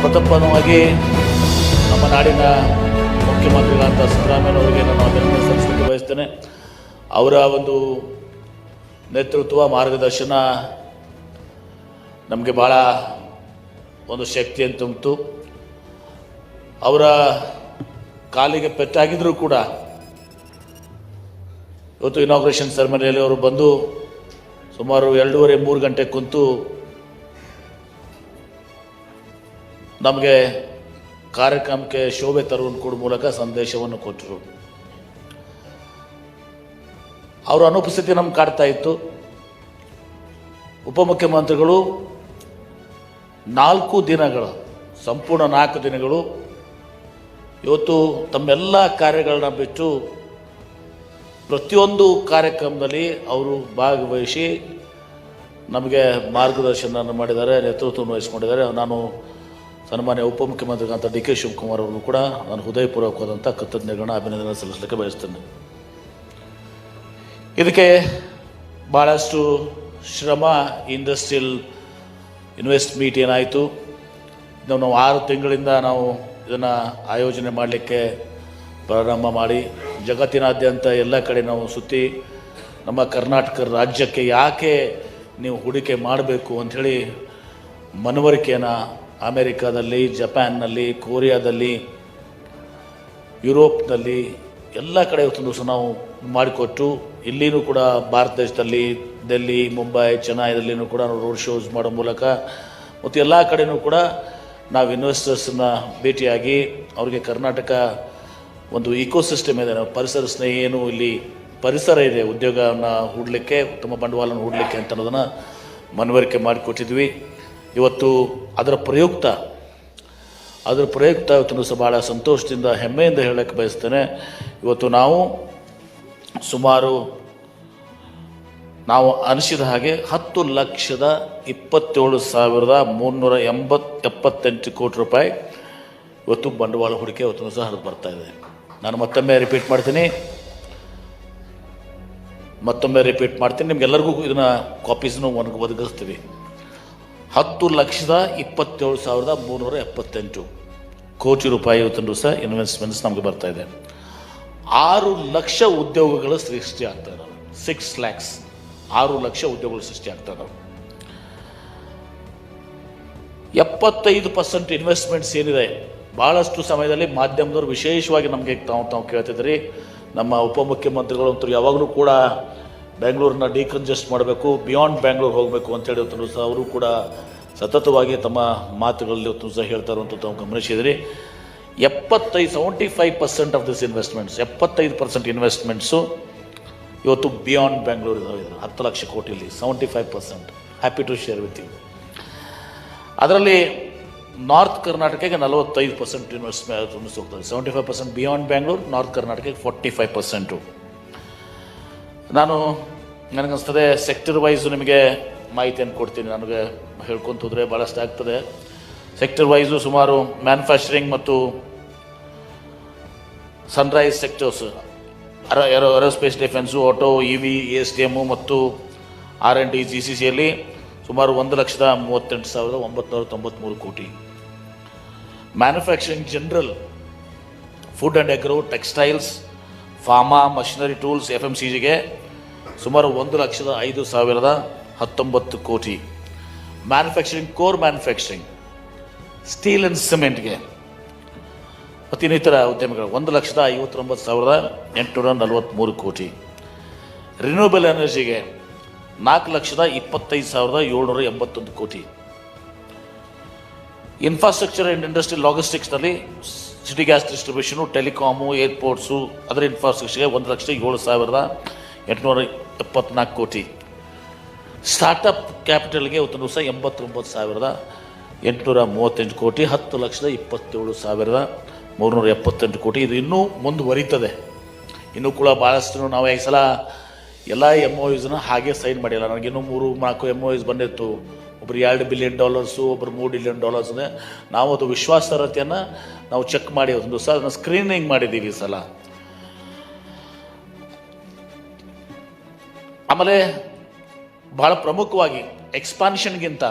ಪ್ರಥಮವಾಗಿ ನಮ್ಮ ನಾಡಿನ ಮುಖ್ಯಮಂತ್ರಿಗಳಂತ ಸಿದ್ದರಾಮಯ್ಯನವರಿಗೆ ನಾನು ಅಭಿನಂದನೆ ಸಲ್ಲಿಸಲಿಕ್ಕೆ ಬಯಸ್ತೇನೆ. ಅವರ ಒಂದು ನೇತೃತ್ವ ಮಾರ್ಗದರ್ಶನ ನಮಗೆ ಭಾಳ ಒಂದು ಶಕ್ತಿಯನ್ನು ತುಂಬಿತು. ಅವರ ಕಾಲಿಗೆ ಪೆಟ್ಟಾಗಿದ್ದರೂ ಕೂಡ ಇವತ್ತು ಇನಾಗ್ರೇಷನ್ ಸೆರೆಮನಿಯಲ್ಲಿ ಅವರು ಬಂದು ಸುಮಾರು 2.5-3 ಗಂಟೆ ಕುಂತು ನಮಗೆ ಕಾರ್ಯಕ್ರಮಕ್ಕೆ ಶೋಭೆ ತರುವನ್ನು ಕೊಡುವ ಮೂಲಕ ಸಂದೇಶವನ್ನು ಕೊಟ್ಟರು. ಅವರ ಅನುಪಸ್ಥಿತಿ ನಮ್ಗೆ ಕಾಡ್ತಾ ಇತ್ತು. ಉಪಮುಖ್ಯಮಂತ್ರಿಗಳು 4 ದಿನಗಳು, ಸಂಪೂರ್ಣ 4 ದಿನಗಳು ಇವತ್ತು ತಮ್ಮೆಲ್ಲ ಕಾರ್ಯಗಳನ್ನ ಬಿಟ್ಟು ಪ್ರತಿಯೊಂದು ಕಾರ್ಯಕ್ರಮದಲ್ಲಿ ಅವರು ಭಾಗವಹಿಸಿ ನಮಗೆ ಮಾರ್ಗದರ್ಶನ ಮಾಡಿದ್ದಾರೆ, ನೇತೃತ್ವವನ್ನು ವಹಿಸ್ಕೊಂಡಿದ್ದಾರೆ. ನಾನು ಸನ್ಮಾನ್ಯ ಉಪಮುಖ್ಯಮಂತ್ರಿಗಳಂತ ಡಿ ಕೆ ಶಿವಕುಮಾರ್ ಅವರನ್ನು ಕೂಡ ನಾನು ಹೃದಯಪೂರ್ವಕವಾದಂಥ ಕೃತಜ್ಞತೆಗಳನ್ನ ಅಭಿನಂದನೆ ಸಲ್ಲಿಸಲಿಕ್ಕೆ ಬಯಸ್ತೇನೆ. ಇದಕ್ಕೆ ಭಾಳಷ್ಟು ಶ್ರಮ, ಇಂಡಸ್ಟ್ರಿಯಲ್ ಇನ್ವೆಸ್ಟ್ ಮೀಟ್ ಏನಾಯಿತು, ನಾವು 6 ತಿಂಗಳಿಂದ ನಾವು ಇದನ್ನು ಆಯೋಜನೆ ಮಾಡಲಿಕ್ಕೆ ಪ್ರಾರಂಭ ಮಾಡಿ ಜಗತ್ತಿನಾದ್ಯಂತ ಎಲ್ಲ ಕಡೆ ನಾವು ಸುತ್ತಿ ನಮ್ಮ ಕರ್ನಾಟಕ ರಾಜ್ಯಕ್ಕೆ ಯಾಕೆ ನೀವು ಹೂಡಿಕೆ ಮಾಡಬೇಕು ಅಂಥೇಳಿ ಮನವರಿಕೆಯನ್ನು ಅಮೇರಿಕಾದಲ್ಲಿ, ಜಪಾನ್ನಲ್ಲಿ, ಕೊರಿಯಾದಲ್ಲಿ, ಯುರೋಪ್ನಲ್ಲಿ ಎಲ್ಲ ಕಡೆ ಇವತ್ತೊಂದು ದಿವಸ ನಾವು ಮಾಡಿಕೊಟ್ಟು ಇಲ್ಲಿನೂ ಕೂಡ ಭಾರತ ದೇಶದಲ್ಲಿ ಡೆಲ್ಲಿ, ಮುಂಬೈ, ಚೆನ್ನೈದಲ್ಲಿನೂ ಕೂಡ ನಾವು ರೋಡ್ ಶೋಸ್ ಮಾಡೋ ಮೂಲಕ ಮತ್ತು ಎಲ್ಲ ಕಡೆಯೂ ಕೂಡ ನಾವು ಇನ್ವೆಸ್ಟರ್ಸನ್ನ ಭೇಟಿಯಾಗಿ ಅವ್ರಿಗೆ ಕರ್ನಾಟಕ ಒಂದು ಇಕೋಸಿಸ್ಟಮ್ ಇದೆ, ಪರಿಸರ ಸ್ನೇಹಿ ಏನು ಇಲ್ಲಿ ಪರಿಸರ ಇದೆ, ಉದ್ಯೋಗವನ್ನು ಹೂಡಲಿಕ್ಕೆ, ಉತ್ತಮ ಬಂಡವಾಳವನ್ನು ಹೂಡಲಿಕ್ಕೆ ಅಂತ ಅನ್ನೋದನ್ನು ಮನವರಿಕೆ ಮಾಡಿಕೊಟ್ಟಿದ್ವಿ. ಇವತ್ತು ಅದರ ಪ್ರಯುಕ್ತ ಇವತ್ತು ಸಹ ಭಾಳ ಸಂತೋಷದಿಂದ ಹೆಮ್ಮೆಯಿಂದ ಹೇಳಕ್ಕೆ ಬಯಸ್ತೇನೆ. ಇವತ್ತು ನಾವು ಅನಿಸಿದ ಹಾಗೆ 10,27,378 ಕೋಟಿ ರೂಪಾಯಿ ಇವತ್ತು ಬಂಡವಾಳ ಹೂಡಿಕೆ ಇವತ್ತು ಸಹ ಹರಿದು ಬರ್ತಾ ಇದೆ. ನಾನು ಮತ್ತೊಮ್ಮೆ ರಿಪೀಟ್ ಮಾಡ್ತೀನಿ, ನಿಮ್ಗೆಲ್ಲರಿಗೂ ಇದನ್ನು ಕಾಪೀಸ್ನು ಒದಗಿಸ್ತೀವಿ. 10,27,378 ಕೋಟಿ ರೂಪಾಯಿ ಇವತ್ತು ಸಹ ಇನ್ವೆಸ್ಟ್ಮೆಂಟ್ಸ್ ನಮಗೆ ಬರ್ತಾ ಇದೆ. 6 ಲಕ್ಷ ಉದ್ಯೋಗಗಳು ಸೃಷ್ಟಿ ಆಗ್ತಾ ಇದ್ದಾವೆ. 6 lakhs 6 ಲಕ್ಷ ಉದ್ಯೋಗಗಳು ಸೃಷ್ಟಿ ಆಗ್ತಾ ಇದ್ದಾವೆ. 75% ಇನ್ವೆಸ್ಟ್ಮೆಂಟ್ಸ್ ಏನಿದೆ, ಭಾಳಷ್ಟು ಸಮಯದಲ್ಲಿ ಮಾಧ್ಯಮದವರು ವಿಶೇಷವಾಗಿ ನಮಗೆ ತಾವು ಕೇಳ್ತಿದ್ರಿ, ನಮ್ಮ ಉಪಮುಖ್ಯಮಂತ್ರಿಗಳು ಅಂತೂ ಯಾವಾಗಲೂ ಕೂಡ ಬೆಂಗಳೂರನ್ನ ಡಿಕಂಜೆಸ್ಟ್ ಮಾಡಬೇಕು, ಬಿಯಾಂಡ್ ಬೆಂಗಳೂರು ಹೋಗಬೇಕು ಅಂತೇಳಿ ಇವತ್ತು ಸಹ ಅವರು ಕೂಡ ಸತತವಾಗಿ ತಮ್ಮ ಮಾತುಗಳಲ್ಲಿ ಇವತ್ತು ಸಹ ಹೇಳ್ತಾ ಇರುವಂಥ ತಾವು ಗಮನಿಸಿದ್ರಿ. 75% ಆಫ್ ದಿಸ್ ಇನ್ವೆಸ್ಟ್ಮೆಂಟ್ಸ್, 75% ಇನ್ವೆಸ್ಟ್ಮೆಂಟ್ಸು ಇವತ್ತು ಬಿಯಾಂಡ್ ಬೆಂಗಳೂರು ಇದಾವೆ. 10 ಲಕ್ಷ ಕೋಟಿಲಿ 75%. Happy to share with you. ಅದರಲ್ಲಿ ನಾರ್ತ್ ಕರ್ನಾಟಕಕ್ಕೆ 45% ಇನ್ವೆಸ್ಟ್ಮೆಂಟ್ ಹೋಗ್ತದೆ. 75% ಬಿಯಾಂಡ್ ಬೆಂಗಳೂರು, ನಾರ್ತ್ ಕರ್ನಾಟಕಕ್ಕೆ 45%. ನನಗನ್ನಿಸ್ತದೆ ಸೆಕ್ಟರ್ ವೈಸು ನಿಮಗೆ ಮಾಹಿತಿಯನ್ನು ಕೊಡ್ತೀನಿ. ನನಗೆ ಹೇಳ್ಕೊಂತ ಹೋದರೆ ಭಾಳಷ್ಟು ಆಗ್ತದೆ. ಸೆಕ್ಟರ್ ವೈಸು ಸುಮಾರು ಮ್ಯಾನುಫ್ಯಾಕ್ಚರಿಂಗ್ ಮತ್ತು sunrise sectors, aerospace, defence, auto, EV, ASTM ಮತ್ತು R&D, GCCಯಲ್ಲಿ ಸುಮಾರು 1,38,993 ಕೋಟಿ. Manufacturing general, food and agro, textiles, pharma, machinery tools, FMCGಗೆ ಸುಮಾರು 1,05,019 ಕೋಟಿ. Manufacturing, core manufacturing, steel and ಸಿಮೆಂಟ್ಗೆ ಮತ್ತು ಇನ್ನಿತರ ಉದ್ಯಮಗಳು 1,59,843 ಕೋಟಿ. ರಿನ್ಯೂವಬಲ್ ಎನರ್ಜಿಗೆ 4,25,781 ಕೋಟಿ. ಇನ್ಫ್ರಾಸ್ಟ್ರಕ್ಚರ್ ಆ್ಯಂಡ್ ಇಂಡಸ್ಟ್ರಿಯಲ್ ಲಾಜಿಸ್ಟಿಕ್ಸ್ನಲ್ಲಿ city gas distribution, telecom, airports, ಅದರ ಇನ್ಫ್ರಾಸ್ಟ್ರಕ್ಚರ್ಗೆ 1,07,874 ಕೋಟಿ. ಸ್ಟಾರ್ಟಪ್ ಕ್ಯಾಪಿಟಲ್ಗೆ ಇವತ್ತು ಸಹ 89,838 ಕೋಟಿ. 10,27,378 ಕೋಟಿ. ಇದು ಇನ್ನೂ ಮುಂದುವರಿತದೆ. ಇನ್ನೂ ಕೂಡ ಭಾಳಷ್ಟು ನಾವು ಈ ಸಲ ಎಲ್ಲ MOUsನ ಹಾಗೆ ಸೈನ್ ಮಾಡಿಲ್ಲ. ನನಗಿನ್ನೂ 3-4 MOUs ಬಂದಿತ್ತು. ಒಬ್ರು $2 ಬಿಲಿಯನ್, ಒಬ್ಬರು $3 ಬಿಲಿಯನ್ ಇದೆ. ನಾವು ಅದು ವಿಶ್ವಾಸಾರ್ಹತೆಯನ್ನು ನಾವು ಚೆಕ್ ಮಾಡಿ ಒಂದು ಸಹ ಅದನ್ನು ಸ್ಕ್ರೀನಿಂಗ್ ಮಾಡಿದ್ದೀವಿ ಈ ಸಲ. ಆಮೇಲೆ ಭಾಳ ಪ್ರಮುಖವಾಗಿ ಎಕ್ಸ್ಪಾನ್ಷನ್ಗಿಂತ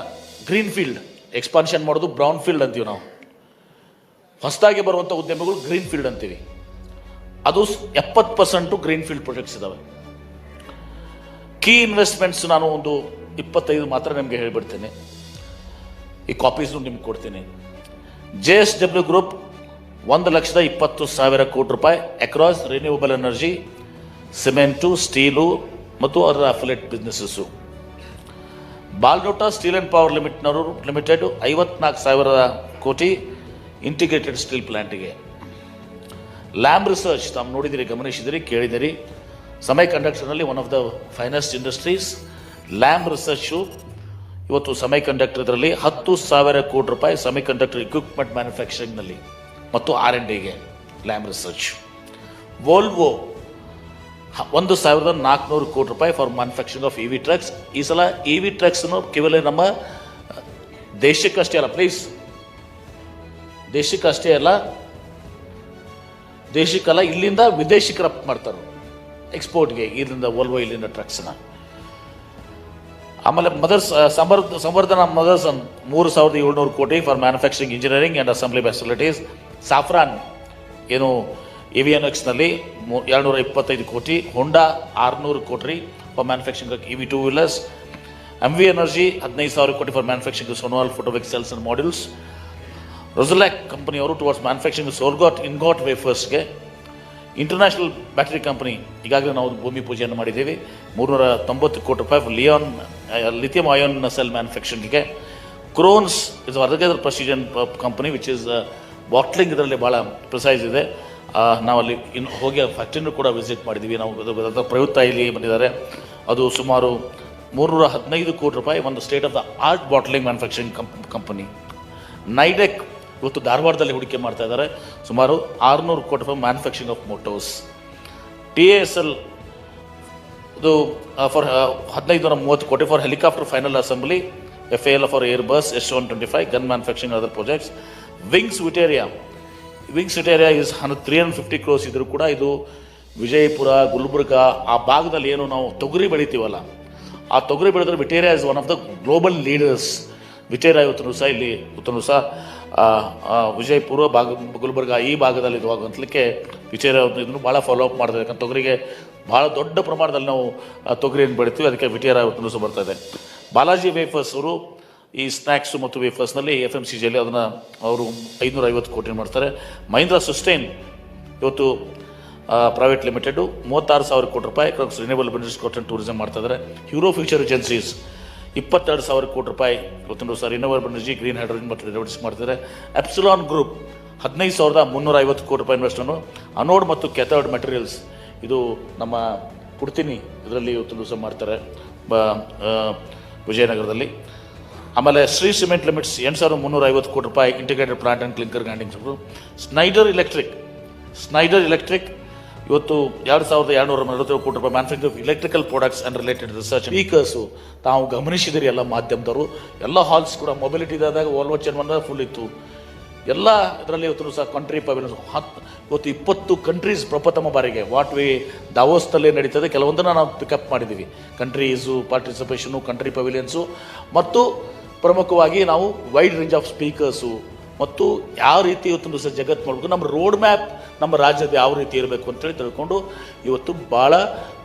ಗ್ರೀನ್ ಫೀಲ್ಡ್ ಎಕ್ಸ್ಪಾನ್ಷನ್ ಮಾಡೋದು ಬ್ರೌನ್ ಫೀಲ್ಡ್ ಅಂತೀವಿ ನಾವು. ಹೊಸದಾಗಿ ಬರುವಂಥ ಉದ್ಯಮಗಳು ಗ್ರೀನ್ ಫೀಲ್ಡ್ ಅಂತೀವಿ. ಅದು 70% ಗ್ರೀನ್ ಫೀಲ್ಡ್ ಪ್ರಾಜೆಕ್ಟ್ಸ್ ಇದ್ದಾವೆ. ಕೀ ಇನ್ವೆಸ್ಟ್ಮೆಂಟ್ಸ್ ನಾನು ಒಂದು 25 ಮಾತ್ರ ನಿಮಗೆ ಹೇಳಿಬಿಡ್ತೇನೆ, ಈ ಕಾಪೀಸ್ನು ನಿಮ್ಗೆ ಕೊಡ್ತೀನಿ. JSW ಗ್ರೂಪ್ 1,20,000 ಕೋಟಿ ರೂಪಾಯಿ across renewable energy, cement, steel ಮತ್ತು ಅದರ affiliate business. Baldota steel and power limited 54,000 ಕೋಟಿ ಇಂಟಿಗ್ರೇಟೆಡ್ ಸ್ಟೀಲ್ ಪ್ಲಾಂಟಿಗೆ. ಲ್ಯಾಮ್ ರಿಸರ್ಚ್ ತಾವು ನೋಡಿದಿರಿ, ಗಮನಿಸಿದಿರಿ, ಕೇಳಿದಿರಿ. ಸಮೈ ಕಂಡಕ್ಟರ್ನಲ್ಲಿ one of the finest industries Lam research ಇವತ್ತು ಸಮೈ ಕಂಡಕ್ಟರ್ ಇದರಲ್ಲಿ 10,000 ಕೋಟಿ ರೂಪಾಯಿ ಸಮೈ ಕಂಡಕ್ಟರ್ ಇಕ್ವಿಪ್ಮೆಂಟ್ ಮ್ಯಾನುಫ್ಯಾಕ್ಚರಿಂಗ್ನಲ್ಲಿ ಮತ್ತು R&Dಗೆ ಲ್ಯಾಮ್ ರಿಸರ್ಚ್. ವೋಲ್ವೋ 1,400 ಕೋಟಿ ರೂಪಾಯಿ for manufacturing of EV trucks. ಈ ಸಲ EV ಟ್ರಕ್ಸ್ನು ಕೇವಲ ನಮ್ಮ ದೇಶಕ್ಕಷ್ಟೇ ಅಲ್ಲ, ಪ್ಲೀಸ್, ದೇಶಕ್ಕಷ್ಟೇ ಅಲ್ಲ, ದೇಶಕ್ಕಲ್ಲ, ಇಲ್ಲಿಂದ ವಿದೇಶಕ್ಕೆ ರಫ್ತು ಮಾಡ್ತಾರೆ ಎಕ್ಸ್ಪೋರ್ಟ್ಗೆ, ಇಲ್ಲಿಂದ ವೋಲ್ವೋ ಇಲ್ಲಿಂದ ಟ್ರಕ್ಸ್ನ. ಆಮೇಲೆ ಸಂವರ್ಧನ ಮದರ್ಸ್ 3,700 ಕೋಟಿ for manufacturing, engineering and assembly facilities. Safran ಏನು AVNXನಲ್ಲಿ 225 ಕೋಟಿ. ಹೋಂಡಾ 600 ಕೋಟಿ for manufacturing EV two wheelers. MV energy 15,000 ಕೋಟಿ for manufacturing solar photovoltaic cells and modules. ರೊಜಲ್ಯಾಕ್ ಕಂಪನಿಯವರು ಟುವರ್ಡ್ಸ್ ಮ್ಯಾನುಫ್ಯಾಕ್ಚರಿಂಗ್ ಇನ್ಗಾಟ್ ವೇಫರ್ಸ್ಗೆ. ಇಂಟರ್ನ್ಯಾಷನಲ್ ಬ್ಯಾಟರಿ ಕಂಪನಿ ಈಗಾಗಲೇ ನಾವು ಭೂಮಿ ಪೂಜೆಯನ್ನು ಮಾಡಿದ್ದೀವಿ, 390 ಕೋಟಿ ರೂಪಾಯಿ ಲಿಥಿಯಂ ಅಯಾನ್ ಸೆಲ್ ಮ್ಯಾನುಫ್ಯಾಕ್ಚರಿಂಗ್ಗೆ. Krones is other precision company which is bottling, ಇದರಲ್ಲಿ ಭಾಳ ಪ್ರಿಸೈಸ್ ಇದೆ. ನಾವಲ್ಲಿ ಹೋಗಿ ಫ್ಯಾಕ್ಟ್ರಿನೂ ಕೂಡ ವಿಸಿಟ್ ಮಾಡಿದ್ದೀವಿ. ನಾವು ಅದರ ಪ್ರಯುಕ್ತ ಇಲ್ಲಿ ಬಂದಿದ್ದಾರೆ. ಅದು ಸುಮಾರು 315 ಕೋಟಿ ರೂಪಾಯಿ ಒಂದು state of the art bottling manufacturing company. Nidec ಇವತ್ತು ಧಾರವಾಡದಲ್ಲಿ ಹೂಡಿಕೆ ಮಾಡ್ತಾ ಇದ್ದಾರೆ, ಸುಮಾರು 600 ಕೋಟಿ ರೂಪಾಯಿ ಮ್ಯಾನುಫ್ಯಾಕ್ಚರಿಂಗ್ ಆಫ್ ಮೋಟೋರ್ಸ್. TASL ಇದು ಫಾರ್ 1530 ಕೋಟಿ for helicopter final assembly. FAL for Airbus S125 gun manufacturing other projects. Wings ವಿಟೇರಿಯಾ ಇಸ್ 350 ಕ್ರೋರ್ಸ್ ಇದ್ರೂ ಕೂಡ ಇದು ವಿಜಯಪುರ, ಗುಲ್ಬರ್ಗ ಆ ಭಾಗದಲ್ಲಿ ಏನು ನಾವು ತೊಗರಿ ಬೆಳಿತೀವಲ್ಲ, ಆ ತೊಗರಿ ಬೆಳೆದ್ರೆ ವಿಟೇರಿಯಾ is one of the global leaders. ವಿಟೇರಿಯಾ ಇವತ್ತು ಸಹ ಇಲ್ಲಿ ಸಹ ವಿಜಯಪುರ ಗುಲ್ಬರ್ಗ ಈ ಭಾಗದಲ್ಲಿ ಇದು ಆಗುವಂತಲಿಕ್ಕೆ ವಿಟೇರಿಯಾ ಇದನ್ನು ಭಾಳ ಫಾಲೋ ಅಪ್ ಮಾಡ್ತಾರೆ. ಯಾಕಂದ್ರೆ ತೊಗರಿಗೆ ಭಾಳ ದೊಡ್ಡ ಪ್ರಮಾಣದಲ್ಲಿ ನಾವು ತೊಗರಿಯನ್ನು ಬೆಳಿತೀವಿ, ಅದಕ್ಕೆ ವಿಟೇರಿಯಾ ಇವತ್ತು ಸಹ ಬರ್ತಾ ಇದೆ. ಬಾಲಾಜಿ ವೇಫರ್ಸ್ ಅವರು ಈ ಸ್ನ್ಯಾಕ್ಸು ಮತ್ತು ವೇಫರ್ಸ್ನಲ್ಲಿ FMCGಯಲ್ಲಿ ಅದನ್ನು ಅವರು 550 ಕೋಟಿ ಮಾಡ್ತಾರೆ. ಮಹೀಂದ್ರಾ ಸುಸ್ಟೈನ್ ಇವತ್ತು ಪ್ರೈವೇಟ್ ಲಿಮಿಟೆಡು 36,000 ಕೋಟಿ ರೂಪಾಯಿ ರಿನ್ಯೂವಬಲ್ ಎನರ್ಜಿ ಕಾಟನ್ ಟೂರಿಸಂ ಮಾಡ್ತಾ ಇದ್ದಾರೆ. ಹೀರೋ ಫ್ಯೂಚರ್ ಏಜೆನ್ಸೀಸ್ 22,000 ಕೋಟಿ ರೂಪಾಯಿ ಇವತ್ತೊಂದು ಸಹ ರಿನ್ಯೂವಬಲ್ ಎನರ್ಜಿ, ಗ್ರೀನ್ ಹೈಡ್ರೋಜನ್ ಮತ್ತು ರಿನೋವೇಟ್ಸ್ ಮಾಡ್ತಿದ್ದಾರೆ. ಎಪ್ಸಿಲಾನ್ ಗ್ರೂಪ್ 15,350 ಕೋಟಿ ರೂಪಾಯಿ ಇನ್ವೆಸ್ಟನ್ನು. ಅನೋಡ್ ಮತ್ತು ಕ್ಯಾಥೋಡ್ ಮೆಟೀರಿಯಲ್ಸ್ ಇದು ನಮ್ಮ ಪುಡ್ತಿನಿ ಇದರಲ್ಲಿ ಇವತ್ತು ಸಹ ಮಾಡ್ತಾರೆ ವಿಜಯನಗರದಲ್ಲಿ. ಆಮೇಲೆ ಶ್ರೀ ಸಿಮೆಂಟ್ ಲಿಮಿಟ್ಸ್ 8,350 ಕೋಟಿ ರೂಪಾಯಿ integrated plant and clinker grinding. Schneider electric ಇವತ್ತು 2,247 ಕೋಟಿ ರೂಪಾಯಿ manufacturing of electrical products and related research. Speakers ತಾವು ಗಮನಿಸಿದಿರಿ, ಎಲ್ಲ ಮಾಧ್ಯಮದವರು ಎಲ್ಲ ಹಾಲ್ಸ್ ಕೂಡ ಮೊಬಿಲಿಟಿದಾಗ ವೋಲ್ವೋ ಚೆನ್ನಮಂದ ಫುಲ್ ಇತ್ತು. ಎಲ್ಲ ಇದರಲ್ಲಿ ಇವತ್ತು ಸಹ ಕಂಟ್ರಿ ಪವಿಲಿಯನ್ಸ್ ಇವತ್ತು 20 ಕಂಟ್ರೀಸ್ ಪ್ರಪ್ರಥಮ ಬಾರಿಗೆ ದಾವೋಸ್ನಲ್ಲಿ ನಡೀತದೆ. ಕೆಲವೊಂದನ್ನು ನಾವು ಪಿಕಪ್ ಮಾಡಿದ್ದೀವಿ, ಕಂಟ್ರೀಸು ಪಾರ್ಟಿಸಿಪೇಷನು, ಕಂಟ್ರಿ ಪವಿಲಿಯನ್ಸು ಮತ್ತು ಪ್ರಮುಖವಾಗಿ ನಾವು ವೈಡ್ ರೇಂಜ್ ಆಫ್ ಸ್ಪೀಕರ್ಸು ಮತ್ತು ಯಾವ ರೀತಿ ಇವತ್ತೊಂದು ಸಹ ಜಗತ್ತು ಮಾಡಬೇಕು, ನಮ್ಮ ರೋಡ್ ಮ್ಯಾಪ್ ನಮ್ಮ ರಾಜ್ಯದ ಯಾವ ರೀತಿ ಇರಬೇಕು ಅಂತೇಳಿ ತಿಳ್ಕೊಂಡು ಇವತ್ತು ಭಾಳ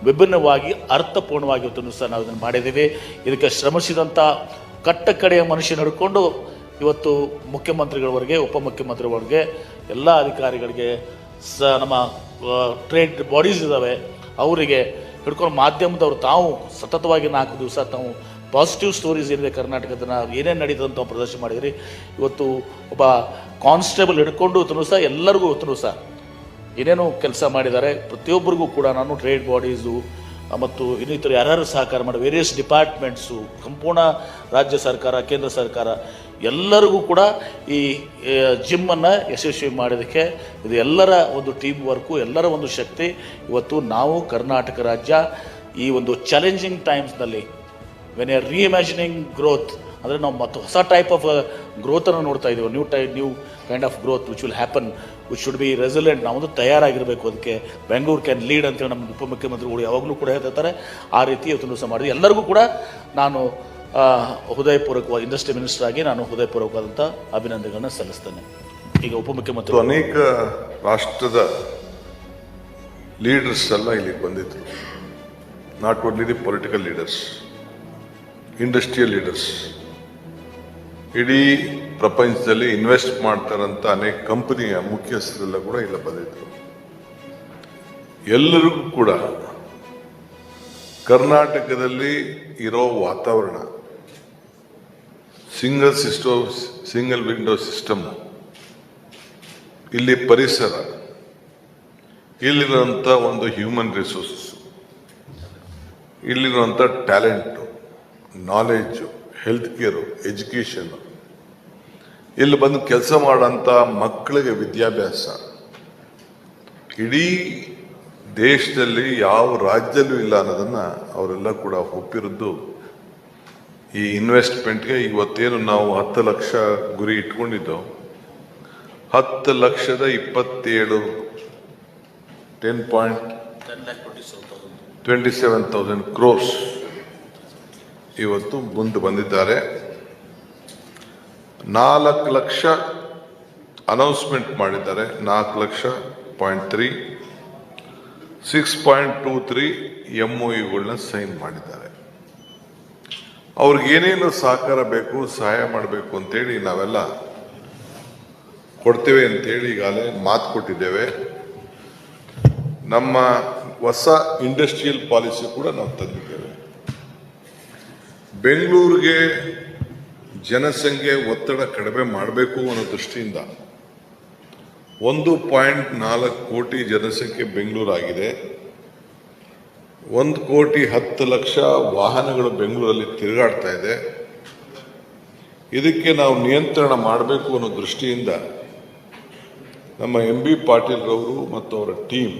ವಿಭಿನ್ನವಾಗಿ ಅರ್ಥಪೂರ್ಣವಾಗಿ ಇವತ್ತೊಂದು ಸಹ ನಾವು ಇದನ್ನು ಮಾಡಿದ್ದೀವಿ. ಇದಕ್ಕೆ ಶ್ರಮಿಸಿದಂಥ ಕಟ್ಟಕಡೆಯ ಮನುಷ್ಯ ನಡ್ಕೊಂಡು ಇವತ್ತು ಮುಖ್ಯಮಂತ್ರಿಗಳವರೆಗೆ, ಉಪಮುಖ್ಯಮಂತ್ರಿಗಳವರೆಗೆ, ಎಲ್ಲ ಅಧಿಕಾರಿಗಳಿಗೆ ನಮ್ಮ ಟ್ರೇಡ್ ಬಾಡೀಸ್ ಇದ್ದಾವೆ ಅವರಿಗೆ ಹಿಡ್ಕೊಂಡು ಮಾಧ್ಯಮದವರು ತಾವು ಸತತವಾಗಿ 4 ದಿವಸ ತಾವು ಪಾಸಿಟಿವ್ ಸ್ಟೋರೀಸ್ ಏನಿದೆ ಕರ್ನಾಟಕದ ಏನೇನು ನಡೀತದೆ ಅಂತ ಪ್ರದರ್ಶನ ಮಾಡಿದ್ರಿ. ಇವತ್ತು ಒಬ್ಬ ಕಾನ್ಸ್ಟೇಬಲ್ ಹಿಡ್ಕೊಂಡು ಇವತ್ತು ಸಹ ಎಲ್ಲರಿಗೂ ಇವತ್ತು ಸಹ ಏನೇನು ಕೆಲಸ ಮಾಡಿದ್ದಾರೆ. ಪ್ರತಿಯೊಬ್ಬರಿಗೂ ಕೂಡ ನಾನು ಟ್ರೇಡ್ ಬಾಡೀಸು ಮತ್ತು ಇನ್ನಿತರು ಯಾರ್ಯಾರು ಸಹಕಾರ ಮಾಡಿ ವೇರಿಯಸ್ ಡಿಪಾರ್ಟ್ಮೆಂಟ್ಸು, ಸಂಪೂರ್ಣ ರಾಜ್ಯ ಸರ್ಕಾರ, ಕೇಂದ್ರ ಸರ್ಕಾರ ಎಲ್ಲರಿಗೂ ಕೂಡ ಈ ಜಿಮ್ಮನ್ನು ಯಶಸ್ವಿ ಮಾಡೋದಕ್ಕೆ ಇದು ಎಲ್ಲರ ಒಂದು ಟೀಮ್ ವರ್ಕು, ಎಲ್ಲರ ಒಂದು ಶಕ್ತಿ. ಇವತ್ತು ನಾವು ಕರ್ನಾಟಕ ರಾಜ್ಯ ಈ ಒಂದು ಚಾಲೆಂಜಿಂಗ್ ಟೈಮ್ಸ್ನಲ್ಲಿ when you are reimagining growth ಅಂದರೆ ನಾವು ಮತ್ತು ಹೊಸ ಟೈಪ್ ಆಫ್ ಗ್ರೋತನ್ನು ನೋಡ್ತಾ ಇದ್ದೀವಿ. New kind of growth which will happen, which should be resilient. ನಾವೊಂದು ತಯಾರಾಗಿರಬೇಕು ಅದಕ್ಕೆ. ಬೆಂಗಳೂರು ಕ್ಯಾನ್ ಲೀಡ್ ಅಂತೇಳಿ ನಮ್ಮ ಉಪಮುಖ್ಯಮಂತ್ರಿಗಳು ಯಾವಾಗಲೂ ಕೂಡ ಹೇಳ್ತಾರೆ. ಆ ರೀತಿ ಇವತ್ತು ಸಹ ಮಾಡಿದ್ವಿ. ಎಲ್ಲರಿಗೂ ಕೂಡ ನಾನು ಹೃದಯಪೂರ್ವಕವಾಗಿ ಇಂಡಸ್ಟ್ರಿ ಮಿನಿಸ್ಟರ್ ಆಗಿ ನಾನು ಹೃದಯಪೂರ್ವಕವಾದಂಥ ಅಭಿನಂದನೆಗಳನ್ನು ಸಲ್ಲಿಸ್ತೇನೆ. ಈಗ ಉಪಮುಖ್ಯಮಂತ್ರಿ ಅನೇಕ ರಾಷ್ಟ್ರದ ಲೀಡರ್ಸ್ ಎಲ್ಲ ಇಲ್ಲಿಗೆ ಬಂದಿದ್ರು. Not only the political leaders, industrial leaders, ಇಡೀ ಪ್ರಪಂಚದಲ್ಲಿ ಇನ್ವೆಸ್ಟ್ ಮಾಡ್ತಾರಂತ ಅನೇಕ ಕಂಪನಿಯ ಮುಖ್ಯಸ್ಥರೆಲ್ಲ ಕೂಡ ಇಲ್ಲ ಬಂದಿದ್ರು. ಎಲ್ಲರಿಗೂ ಕೂಡ ಕರ್ನಾಟಕದಲ್ಲಿ ಇರೋ ವಾತಾವರಣ, ಸಿಂಗಲ್ ವಿಂಡೋ ಸಿಸ್ಟಮ್, ಇಲ್ಲಿ ಪರಿಸರ, ಇಲ್ಲಿರುವಂಥ ಒಂದು ಹ್ಯೂಮನ್ ರಿಸೋರ್ಸಸ್, ಇಲ್ಲಿರುವಂಥ talent, knowledge, health care, education, ಇಲ್ಲಿ ಬಂದು ಕೆಲಸ ಮಾಡೋಂಥ ಮಕ್ಕಳಿಗೆ ವಿದ್ಯಾಭ್ಯಾಸ, ಇಡೀ ದೇಶದಲ್ಲಿ ಯಾವ ರಾಜ್ಯದಲ್ಲೂ ಇಲ್ಲ ಅನ್ನೋದನ್ನು ಅವರೆಲ್ಲ ಕೂಡ ಒಪ್ಪಿರೋದು. ಈ ಇನ್ವೆಸ್ಟ್ಮೆಂಟ್ಗೆ ಇವತ್ತೇನು ನಾವು 10 ಲಕ್ಷ ಗುರಿ ಇಟ್ಕೊಂಡಿದ್ದೋ, 10,27,000 10,27,000 crores ಇವತ್ತು ಮುಂದೆ ಬಂದಿದ್ದಾರೆ. 4 ಲಕ್ಷ ಅನೌನ್ಸ್ಮೆಂಟ್ ಮಾಡಿದ್ದಾರೆ. 4,03,000 6.23 MOUಗಳನ್ನ ಸೈನ್ ಮಾಡಿದ್ದಾರೆ. ಅವ್ರಿಗೆ ಏನೇನು ಸಹಕಾರ ಬೇಕು, ಸಹಾಯ ಮಾಡಬೇಕು ಅಂತೇಳಿ ನಾವೆಲ್ಲ ಕೊಡ್ತೇವೆ ಅಂತೇಳಿ ಈಗಾಗಲೇ ಮಾತು ಕೊಟ್ಟಿದ್ದೇವೆ. ನಮ್ಮ ಹೊಸ ಇಂಡಸ್ಟ್ರಿಯಲ್ ಪಾಲಿಸಿ ಕೂಡ ನಾವು ತಂದಿದ್ದೇವೆ. ಬೆಂಗಳೂರಿಗೆ ಜನಸಂಖ್ಯೆ ಒತ್ತಡ ಕಡಿಮೆ ಮಾಡಬೇಕು ಅನ್ನೋ ದೃಷ್ಟಿಯಿಂದ 1.4 ಕೋಟಿ ಜನಸಂಖ್ಯೆ ಬೆಂಗಳೂರಾಗಿದೆ. 1,10,00,000 ವಾಹನಗಳು ಬೆಂಗಳೂರಲ್ಲಿ ತಿರುಗಾಡ್ತಾ ಇದೆ. ಇದಕ್ಕೆ ನಾವು ನಿಯಂತ್ರಣ ಮಾಡಬೇಕು ಅನ್ನೋ ದೃಷ್ಟಿಯಿಂದ ನಮ್ಮ MB ಪಾಟೀಲ್ ರವರು ಮತ್ತು ಅವರ ಟೀಮ್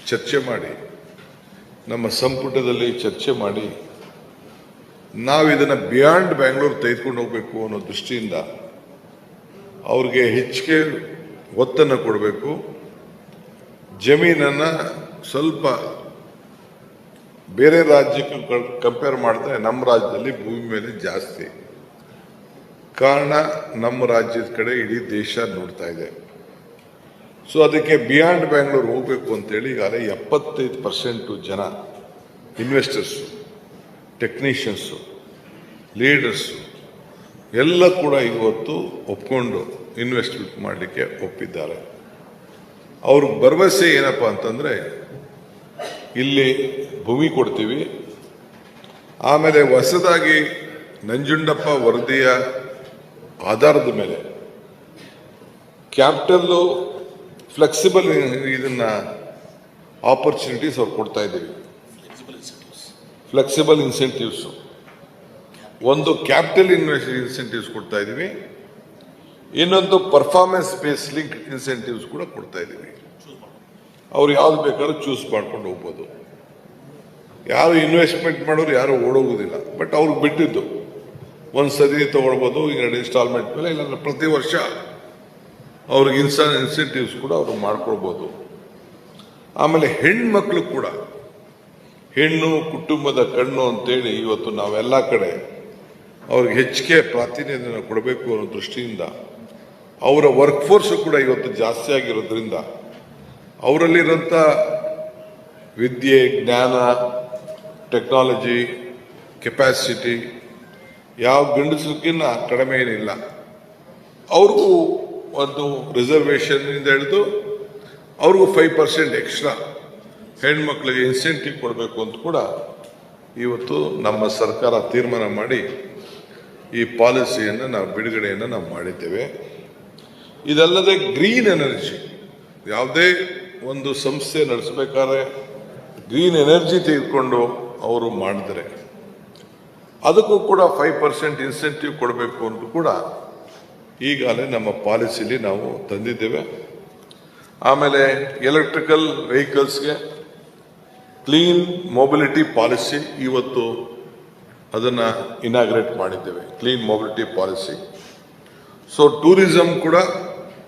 ಚರ್ಚೆ ಮಾಡಿ, ನಮ್ಮ ಸಂಪುಟದಲ್ಲಿ ಚರ್ಚೆ ಮಾಡಿ, ನಾವು ಇದನ್ನು ಬಿಯಾಂಡ್ ಬ್ಯಾಂಗ್ಳೂರ್ ತೆಗೆದುಕೊಂಡು ಹೋಗಬೇಕು ಅನ್ನೋ ದೃಷ್ಟಿಯಿಂದ ಅವ್ರಿಗೆ ಹೆಚ್ಚಿಗೆ ಒತ್ತನ್ನು ಕೊಡಬೇಕು. ಜಮೀನನ್ನು ಸ್ವಲ್ಪ ಬೇರೆ ರಾಜ್ಯಕ್ಕೆ ಕಂಪೇರ್ ಮಾಡಿದ್ರೆ ನಮ್ಮ ರಾಜ್ಯದಲ್ಲಿ ಭೂಮಿ ಮೇಲೆ ಜಾಸ್ತಿ. ಕಾರಣ ನಮ್ಮ ರಾಜ್ಯದ ಕಡೆ ಇಡೀ ದೇಶ ನೋಡ್ತಾ ಇದೆ. ಸೊ ಅದಕ್ಕೆ ಬಿಯಾಂಡ್ ಬ್ಯಾಂಗ್ಳೂರ್ ಹೋಗಬೇಕು ಅಂತೇಳಿ ಈಗಾಗಲೇ 75% ಜನ ಇನ್ವೆಸ್ಟರ್ಸು, ಟೆಕ್ನಿಷಿಯನ್ಸು, ಲೀಡರ್ಸು ಎಲ್ಲ ಕೂಡ ಇವತ್ತು ಒಪ್ಕೊಂಡು ಇನ್ವೆಸ್ಟ್ಮೆಂಟ್ ಮಾಡಲಿಕ್ಕೆ ಒಪ್ಪಿದ್ದಾರೆ. ಅವ್ರಿಗೆ ಭರವಸೆ ಏನಪ್ಪ ಅಂತಂದರೆ, ಇಲ್ಲಿ ಭೂಮಿ ಕೊಡ್ತೀವಿ, ಆಮೇಲೆ ಹೊಸದಾಗಿ ನಂಜುಂಡಪ್ಪ ವರದಿಯ ಆಧಾರದ ಮೇಲೆ ಕ್ಯಾಪಿಟಲ್ಲು ಫ್ಲೆಕ್ಸಿಬಲ್ ಇದನ್ನ ಆಪರ್ಚುನಿಟೀಸ್ ಅವ್ರು ಕೊಡ್ತಾ ಇದ್ದೀವಿ. ಫ್ಲೆಕ್ಸಿಬಲ್ ಇನ್ಸೆಂಟಿವ್ಸು, ಒಂದು ಕ್ಯಾಪಿಟಲ್ ಇನ್ಸೆಂಟಿವ್ಸ್ ಕೊಡ್ತಾ ಇದ್ದೀವಿ, ಇನ್ನೊಂದು ಪರ್ಫಾರ್ಮೆನ್ಸ್ ಬೇಸ್ ಲಿಂಕ್ ಇನ್ಸೆಂಟಿವ್ಸ್ ಕೂಡ ಕೊಡ್ತಾ ಇದ್ದೀವಿ. ಅವ್ರು ಯಾವ್ದು ಬೇಕಾದ್ರೂ ಚೂಸ್ ಮಾಡ್ಕೊಂಡು ಹೋಗ್ಬೋದು. ಯಾರು ಇನ್ವೆಸ್ಟ್ಮೆಂಟ್ ಮಾಡೋರು ಯಾರು ಓಡೋಗೋದಿಲ್ಲ. ಬಟ್ ಅವ್ರಿಗೆ ಬಿಟ್ಟಿದ್ದು ಒಂದು ಸರಿ ತೊಗೊಳ್ಬೋದು, 2 ಇನ್ಸ್ಟಾಲ್ಮೆಂಟ್ ಮೇಲೆ, ಇಲ್ಲಾಂದ್ರೆ ಪ್ರತಿ ವರ್ಷ ಅವ್ರಿಗೆ ಇನ್ಸೆಂಟಿವ್ಸ್ ಕೂಡ ಅವರು ಮಾಡ್ಕೊಳ್ಬೋದು. ಆಮೇಲೆ ಹೆಣ್ಮಕ್ಳು ಕೂಡ, ಹೆಣ್ಣು ಕುಟುಂಬದ ಕಣ್ಣು ಅಂತೇಳಿ ಇವತ್ತು ನಾವೆಲ್ಲ ಕಡೆ ಅವ್ರಿಗೆ ಹೆಚ್ಚಿಗೆ ಪ್ರಾತಿನಿಧ್ಯನ ಕೊಡಬೇಕು ಅನ್ನೋ ದೃಷ್ಟಿಯಿಂದ ಅವರ ವರ್ಕ್ಫೋರ್ಸು ಕೂಡ ಇವತ್ತು ಜಾಸ್ತಿ ಆಗಿರೋದ್ರಿಂದ ಅವರಲ್ಲಿರೋಂಥ ವಿದ್ಯೆ, ಜ್ಞಾನ, ಟೆಕ್ನಾಲಜಿ, ಕೆಪಾಸಿಟಿ ಯಾವ ಗಂಡಸರಿಗಿನ್ನ ಕಡಿಮೆ ಏನಿಲ್ಲ. ಅವ್ರಿಗೂ ಒಂದು ರಿಸರ್ವೇಷನ್ನಿಂದ ಹಿಡಿದು ಅವ್ರಿಗೂ 5% ಎಕ್ಸ್ಟ್ರಾ ಹೆಣ್ಮಕ್ಳಿಗೆ ಇನ್ಸೆಂಟಿವ್ ಕೊಡಬೇಕು ಅಂತ ಕೂಡ ಇವತ್ತು ನಮ್ಮ ಸರ್ಕಾರ ತೀರ್ಮಾನ ಮಾಡಿ ಈ ಪಾಲಿಸಿಯನ್ನು ನಾವು ಬಿಡುಗಡೆಯನ್ನು ನಾವು ಮಾಡಿದ್ದೇವೆ. ಇದಲ್ಲದೆ ಗ್ರೀನ್ ಎನರ್ಜಿ, ಯಾವುದೇ ಒಂದು ಸಂಸ್ಥೆ ನಡೆಸಬೇಕಾದ್ರೆ ಗ್ರೀನ್ ಎನರ್ಜಿ ತೆಗೆದುಕೊಂಡು ಅವರು ಮಾಡಿದರೆ ಅದಕ್ಕೂ ಕೂಡ 5% ಇನ್ಸೆಂಟಿವ್ ಕೊಡಬೇಕು ಅಂತ ಕೂಡ ಈಗಾಗಲೇ ನಮ್ಮ ಪಾಲಿಸಿಲಿ ನಾವು ತಂದಿದ್ದೇವೆ. ಆಮೇಲೆ ಎಲೆಕ್ಟ್ರಿಕಲ್ ವೆಹಿಕಲ್ಸ್ಗೆ ಕ್ಲೀನ್ ಮೊಬಿಲಿಟಿ ಪಾಲಿಸಿ ಇವತ್ತು ಅದನ್ನು ಇನಾಗ್ರೇಟ್ ಮಾಡಿದ್ದೇವೆ, clean mobility policy. So tourism ಕೂಡ